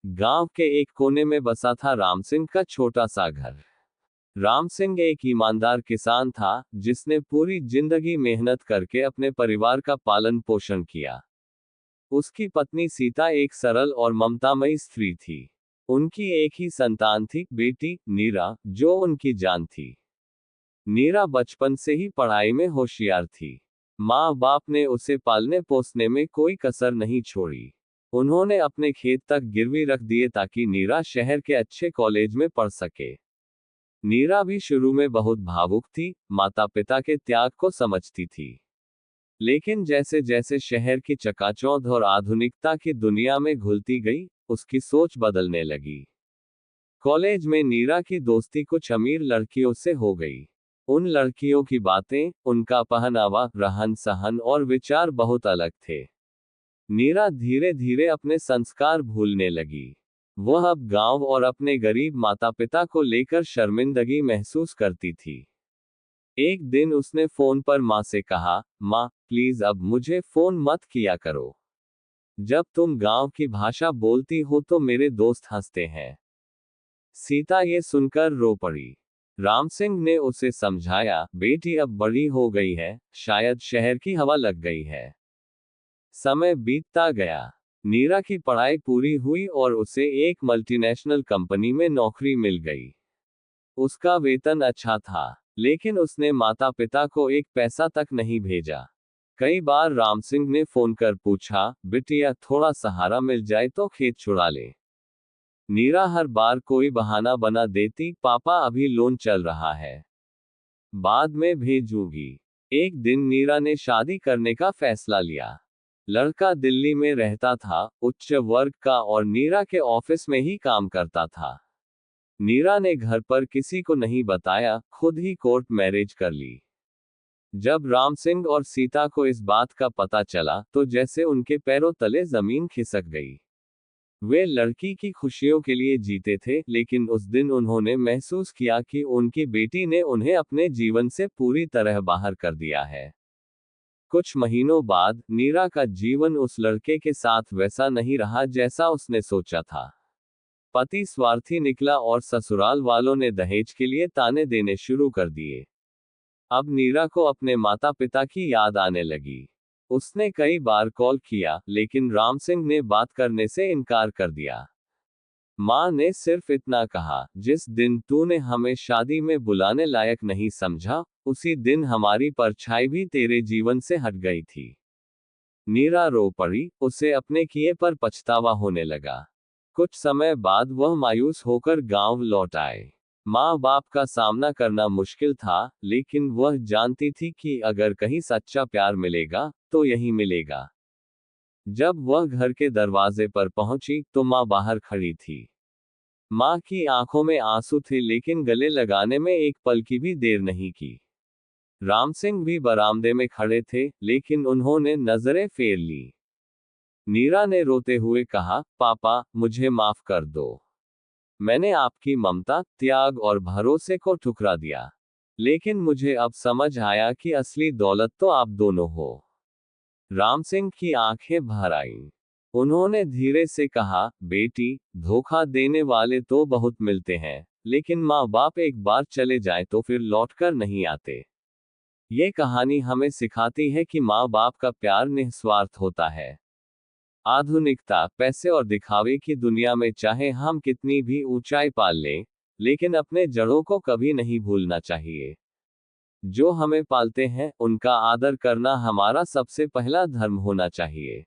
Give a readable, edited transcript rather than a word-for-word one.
गांव के एक कोने में बसा था राम सिंह का छोटा सा घर। राम सिंह एक ईमानदार किसान था, जिसने पूरी जिंदगी मेहनत करके अपने परिवार का पालन पोषण किया। उसकी पत्नी सीता एक सरल और ममतामयी स्त्री थी। उनकी एक ही संतान थी, बेटी नीरा, जो उनकी जान थी। नीरा बचपन से ही पढ़ाई में होशियार थी। माँ बाप ने उसे पालने पोसने में कोई कसर नहीं छोड़ी। उन्होंने अपने खेत तक गिरवी रख दिए ताकि नीरा शहर के अच्छे कॉलेज में पढ़ सके। नीरा भी शुरू में बहुत भावुक थी, माता पिता के त्याग को समझती थी। लेकिन जैसे जैसे शहर की चकाचौंध और आधुनिकता की दुनिया में घुलती गई, उसकी सोच बदलने लगी। कॉलेज में नीरा की दोस्ती कुछ अमीर लड़कियों से हो गई। उन लड़कियों की बातें, उनका पहनावा, रहन सहन और विचार बहुत अलग थे। नीरा धीरे धीरे अपने संस्कार भूलने लगी। वह अब गांव और अपने गरीब माता पिता को लेकर शर्मिंदगी महसूस करती थी। एक दिन उसने फोन पर माँ से कहा, माँ प्लीज अब मुझे फोन मत किया करो। जब तुम गांव की भाषा बोलती हो तो मेरे दोस्त हंसते हैं। सीता ये सुनकर रो पड़ी। राम सिंह ने उसे समझाया, बेटी अब बड़ी हो गई है, शायद शहर की हवा लग गई है। समय बीतता गया। नीरा की पढ़ाई पूरी हुई और उसे एक मल्टीनेशनल कंपनी में नौकरी मिल गई। उसका वेतन अच्छा था, लेकिन उसने माता पिता को एक पैसा तक नहीं भेजा। कई बार राम सिंह ने फोन कर पूछा, बिटिया थोड़ा सहारा मिल जाए तो खेत छुड़ा ले। नीरा हर बार कोई बहाना बना देती, पापा अभी लोन चल रहा है, बाद में भेजूंगी। एक दिन नीरा ने शादी करने का फैसला लिया। लड़का दिल्ली में रहता था, उच्च वर्ग का, और नीरा के ऑफिस में ही काम करता था। नीरा ने घर पर किसी को नहीं बताया, खुद ही कोर्ट मैरिज कर ली। जब राम सिंह और सीता को इस बात का पता चला तो जैसे उनके पैरों तले जमीन खिसक गई। वे लड़की की खुशियों के लिए जीते थे, लेकिन उस दिन उन्होंने महसूस किया कि उनकी बेटी ने उन्हें अपने जीवन से पूरी तरह बाहर कर दिया है। कुछ महीनों बाद नीरा का जीवन उस लड़के के साथ वैसा नहीं रहा जैसा उसने सोचा था। पति स्वार्थी निकला और ससुराल वालों ने दहेज के लिए ताने देने शुरू कर दिए। अब नीरा को अपने माता पिता की याद आने लगी। उसने कई बार कॉल किया, लेकिन राम सिंह ने बात करने से इनकार कर दिया। माँ ने सिर्फ इतना कहा, जिस दिन तूने हमें शादी में बुलाने लायक नहीं समझा, उसी दिन हमारी परछाई भी तेरे जीवन से हट गई थी। नीरा रो पड़ी, उसे अपने किए पर पछतावा होने लगा। कुछ समय बाद वह मायूस होकर गांव लौट आए। माँ बाप का सामना करना मुश्किल था, लेकिन वह जानती थी कि अगर कहीं सच्चा प्यार मिलेगा तो यही मिलेगा। जब वह घर के दरवाजे पर पहुंची तो माँ बाहर खड़ी थी। माँ की आंखों में आंसू थे, लेकिन गले लगाने में एक पल की भी देर नहीं की। राम सिंह भी बरामदे में खड़े थे, लेकिन उन्होंने नजरें फेर ली। नीरा ने रोते हुए कहा, पापा मुझे माफ कर दो। मैंने आपकी ममता, त्याग और भरोसे को ठुकरा दिया। लेकिन मुझे अब समझ आया कि असली दौलत तो आप दोनों हो। राम सिंह की आंखें भर आईं। उन्होंने धीरे से कहा, बेटी, धोखा देने वाले तो बहुत मिलते हैं, लेकिन माँ बाप एक बार चले जाएं तो फिर लौटकर नहीं आते। ये कहानी हमें सिखाती है कि माँ बाप का प्यार निस्वार्थ होता है। आधुनिकता, पैसे और दिखावे की दुनिया में चाहे हम कितनी भी ऊंचाई पाल लें, लेकिन अपने जड़ों को कभी नहीं भूलना चाहिए। जो हमें पालते हैं, उनका आदर करना हमारा सबसे पहला धर्म होना चाहिए।